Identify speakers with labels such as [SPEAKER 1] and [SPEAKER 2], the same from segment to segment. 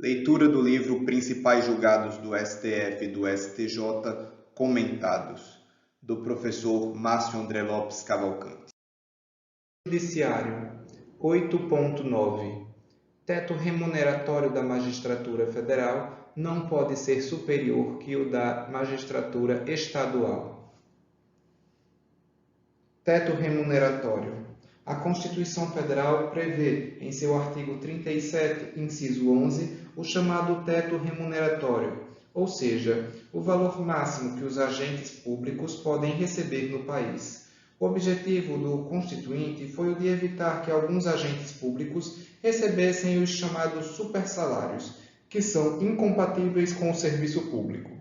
[SPEAKER 1] Leitura do livro Principais Julgados do STF e do STJ, comentados, do professor Márcio André Lopes Cavalcante.
[SPEAKER 2] Judiciário 8.9. Teto remuneratório da magistratura federal não pode ser superior que o da magistratura estadual. Teto remuneratório. A Constituição Federal prevê, em seu artigo 37, inciso 11, o chamado teto remuneratório, ou seja, o valor máximo que os agentes públicos podem receber no país. O objetivo do Constituinte foi o de evitar que alguns agentes públicos recebessem os chamados supersalários, que são incompatíveis com o serviço público.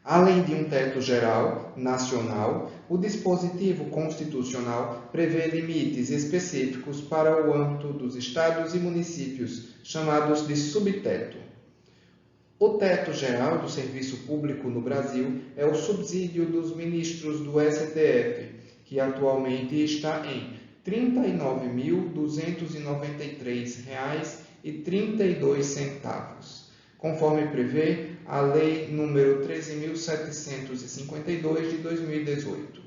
[SPEAKER 2] Além de um teto geral, nacional, o dispositivo constitucional prevê limites específicos para o âmbito dos estados e municípios, chamados de subteto. O teto geral do serviço público no Brasil é o subsídio dos ministros do STF, que atualmente está em R$ 39.293,32, conforme prevê a Lei nº 13.752 de 2018.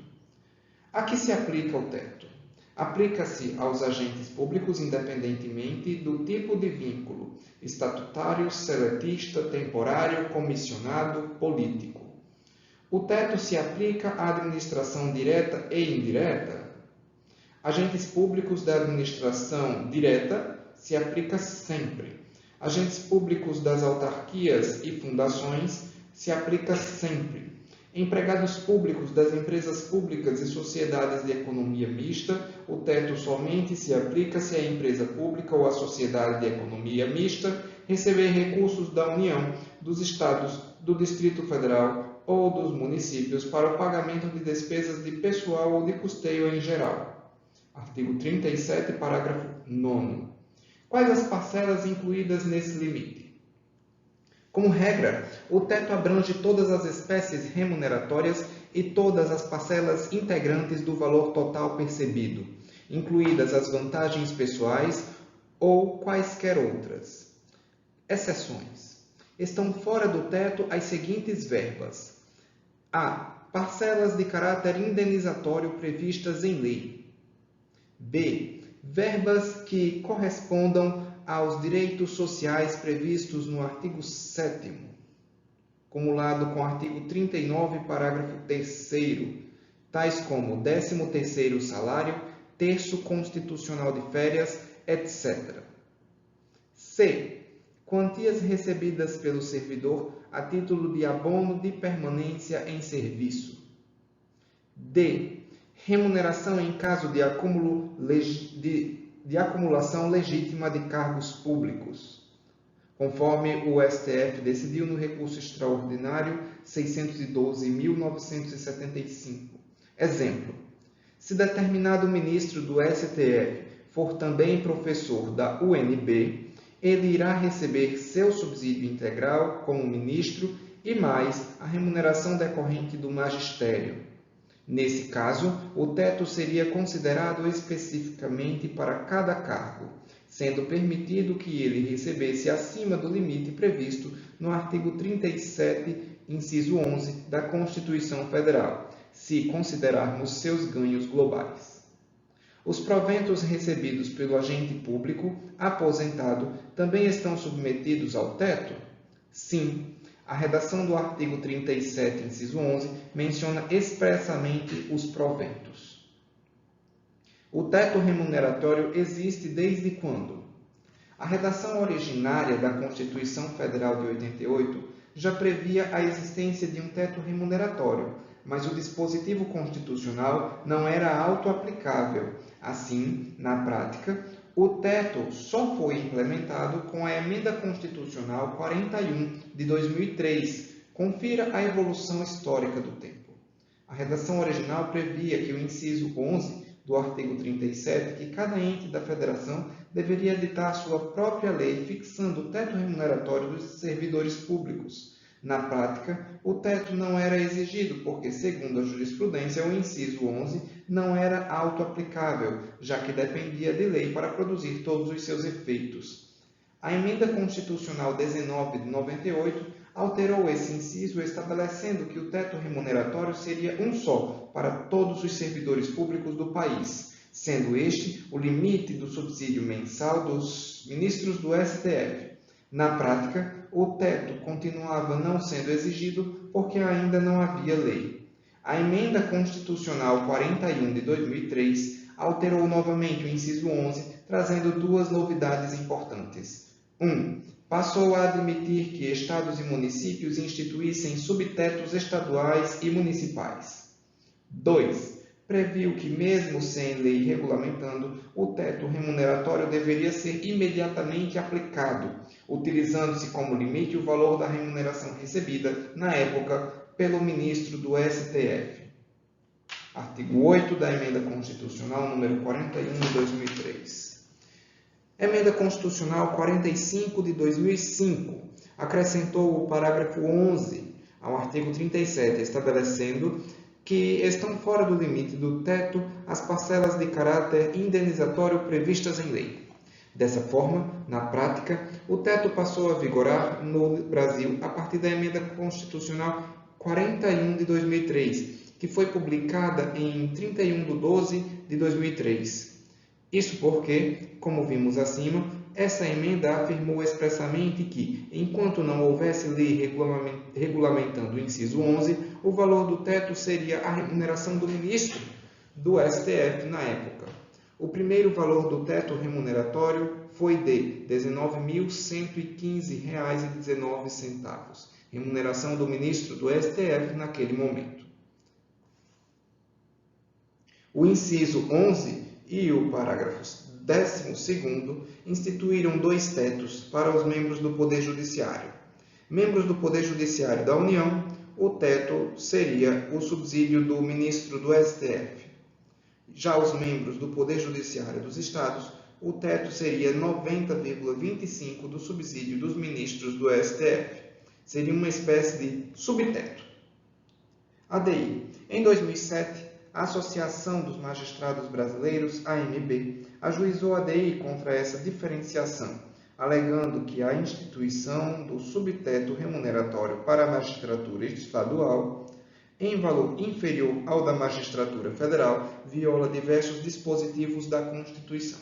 [SPEAKER 2] A que se aplica o teto? Aplica-se aos agentes públicos independentemente do tipo de vínculo, estatutário, seletista, temporário, comissionado, político. O teto se aplica à administração direta e indireta. Agentes públicos da administração direta se aplica sempre. Agentes públicos das autarquias e fundações se aplica sempre. Empregados públicos das empresas públicas e sociedades de economia mista, o teto somente se aplica se a empresa pública ou a sociedade de economia mista receber recursos da União, dos Estados, do Distrito Federal ou dos municípios para o pagamento de despesas de pessoal ou de custeio em geral. Artigo 37, parágrafo 9º. Quais as parcelas incluídas nesse limite? Como regra, o teto abrange todas as espécies remuneratórias e todas as parcelas integrantes do valor total percebido, incluídas as vantagens pessoais ou quaisquer outras. Exceções. Estão fora do teto as seguintes verbas: a. Parcelas de caráter indenizatório previstas em lei. B. Verbas que correspondam aos direitos sociais previstos no artigo 7º, cumulado com o artigo 39, parágrafo 3º, tais como 13º salário, terço constitucional de férias, etc. C. Quantias recebidas pelo servidor a título de abono de permanência em serviço. D. Remuneração em caso de acumulação legítima de cargos públicos, conforme o STF decidiu no recurso extraordinário 612.975. Exemplo: se determinado ministro do STF for também professor da UNB, ele irá receber seu subsídio integral como ministro e mais a remuneração decorrente do magistério. Nesse caso, o teto seria considerado especificamente para cada cargo, sendo permitido que ele recebesse acima do limite previsto no artigo 37, inciso 11 da Constituição Federal, se considerarmos seus ganhos globais. Os proventos recebidos pelo agente público aposentado também estão submetidos ao teto? Sim. A redação do artigo 37, inciso 11, menciona expressamente os proventos. O teto remuneratório existe desde quando? A redação originária da Constituição Federal de 88 já previa a existência de um teto remuneratório, mas o dispositivo constitucional não era auto-aplicável. Assim, na prática, o teto só foi implementado com a Emenda Constitucional 41 de 2003. Confira a evolução histórica do tempo. A redação original previa que o inciso 11 do artigo 37, que cada ente da Federação deveria editar sua própria lei fixando o teto remuneratório dos servidores públicos. Na prática, o teto não era exigido porque, segundo a jurisprudência, o inciso 11 não era auto-aplicável, já que dependia de lei para produzir todos os seus efeitos. A Emenda Constitucional 19 de 98 alterou esse inciso, estabelecendo que o teto remuneratório seria um só para todos os servidores públicos do país, sendo este o limite do subsídio mensal dos ministros do STF. Na prática, o teto continuava não sendo exigido porque ainda não havia lei. A Emenda Constitucional 41 de 2003 alterou novamente o inciso 11, trazendo duas novidades importantes. 1. Passou a admitir que estados e municípios instituíssem subtetos estaduais e municipais. 2. Previu que, mesmo sem lei regulamentando, o teto remuneratório deveria ser imediatamente aplicado, utilizando-se como limite o valor da remuneração recebida, na época, pelo ministro do STF. Artigo 8 da Emenda Constitucional número 41 de 2003. Emenda Constitucional 45 de 2005 acrescentou o parágrafo 11 ao artigo 37, estabelecendo que estão fora do limite do teto as parcelas de caráter indenizatório previstas em lei. Dessa forma, na prática, o teto passou a vigorar no Brasil a partir da Emenda Constitucional 41 de 2003, que foi publicada em 31 de 12 de 2003. Isso porque, como vimos acima, essa emenda afirmou expressamente que, enquanto não houvesse lei regulamentando o inciso 11, o valor do teto seria a remuneração do ministro do STF na época. O primeiro valor do teto remuneratório foi de R$ 19.115,19, remuneração do ministro do STF naquele momento. O inciso 11 e o parágrafo 12º instituíram dois tetos para os membros do Poder Judiciário. Membros do Poder Judiciário da União, o teto seria o subsídio do ministro do STF. Já os membros do Poder Judiciário dos Estados, o teto seria 90,25% do subsídio dos ministros do STF. Seria uma espécie de subteto. ADI. Em 2007, a Associação dos Magistrados Brasileiros, AMB, ajuizou a ADI contra essa diferenciação, alegando que a instituição do subteto remuneratório para a magistratura estadual, em valor inferior ao da magistratura federal, viola diversos dispositivos da Constituição.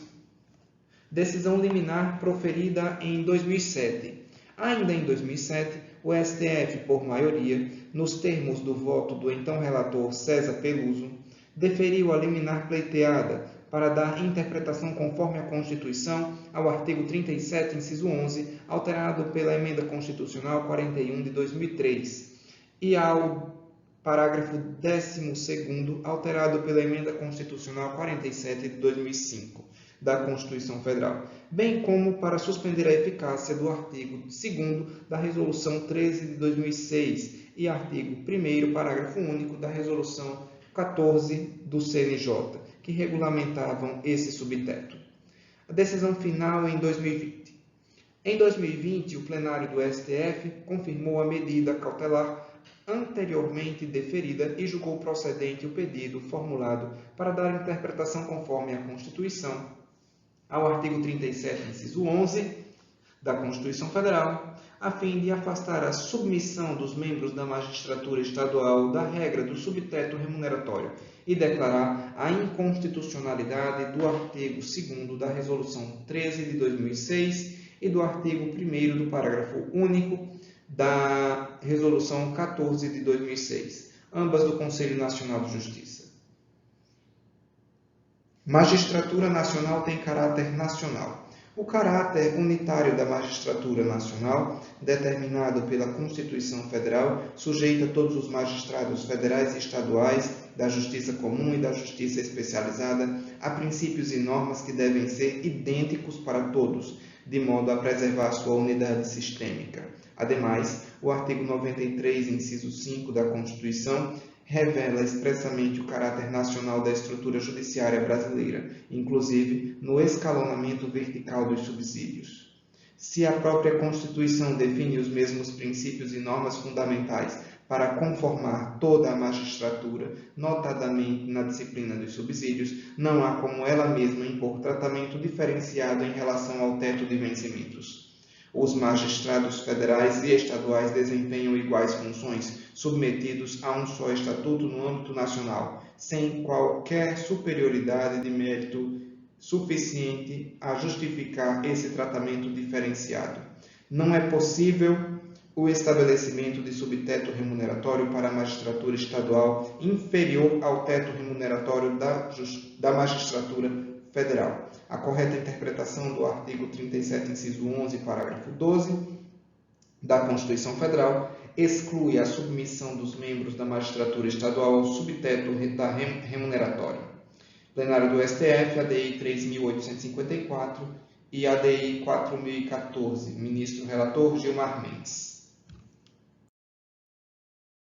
[SPEAKER 2] Decisão liminar proferida em 2007. Ainda em 2007, o STF, por maioria, nos termos do voto do então relator César Peluso, deferiu a liminar pleiteada para dar interpretação conforme a Constituição ao artigo 37, inciso 11, alterado pela Emenda Constitucional 41 de 2003, e ao parágrafo 12º, alterado pela Emenda Constitucional 47 de 2005, da Constituição Federal, bem como para suspender a eficácia do artigo 2º da Resolução 13 de 2006 e artigo 1º, parágrafo único da Resolução 14 do CNJ, que regulamentavam esse subteto. A decisão final em 2020. Em 2020, o plenário do STF confirmou a medida cautelar anteriormente deferida e julgou procedente o pedido formulado para dar interpretação conforme a Constituição ao artigo 37, inciso 11 da Constituição Federal, a fim de afastar a submissão dos membros da magistratura estadual da regra do subteto remuneratório e declarar a inconstitucionalidade do artigo 2º da Resolução 13 de 2006 e do artigo 1º do parágrafo único da Resolução 14 de 2006, ambas do Conselho Nacional de Justiça. Magistratura Nacional tem caráter nacional. O caráter unitário da magistratura nacional, determinado pela Constituição Federal, sujeita todos os magistrados federais e estaduais, da Justiça Comum e da Justiça Especializada, a princípios e normas que devem ser idênticos para todos, de modo a preservar sua unidade sistêmica. Ademais, o artigo 93, inciso 5 da Constituição, revela expressamente o caráter nacional da estrutura judiciária brasileira, inclusive no escalonamento vertical dos subsídios. Se a própria Constituição define os mesmos princípios e normas fundamentais para conformar toda a magistratura, notadamente na disciplina dos subsídios, não há como ela mesma impor tratamento diferenciado em relação ao teto de vencimentos. Os magistrados federais e estaduais desempenham iguais funções, submetidos a um só estatuto no âmbito nacional, sem qualquer superioridade de mérito suficiente a justificar esse tratamento diferenciado. Não é possível o estabelecimento de subteto remuneratório para a magistratura estadual inferior ao teto remuneratório da magistratura federal. A correta interpretação do artigo 37, inciso 11, parágrafo 12 da Constituição Federal exclui a submissão dos membros da magistratura estadual ao subteto remuneratório. Plenário do STF, ADI 3.854 e ADI 4.014. Ministro relator Gilmar Mendes.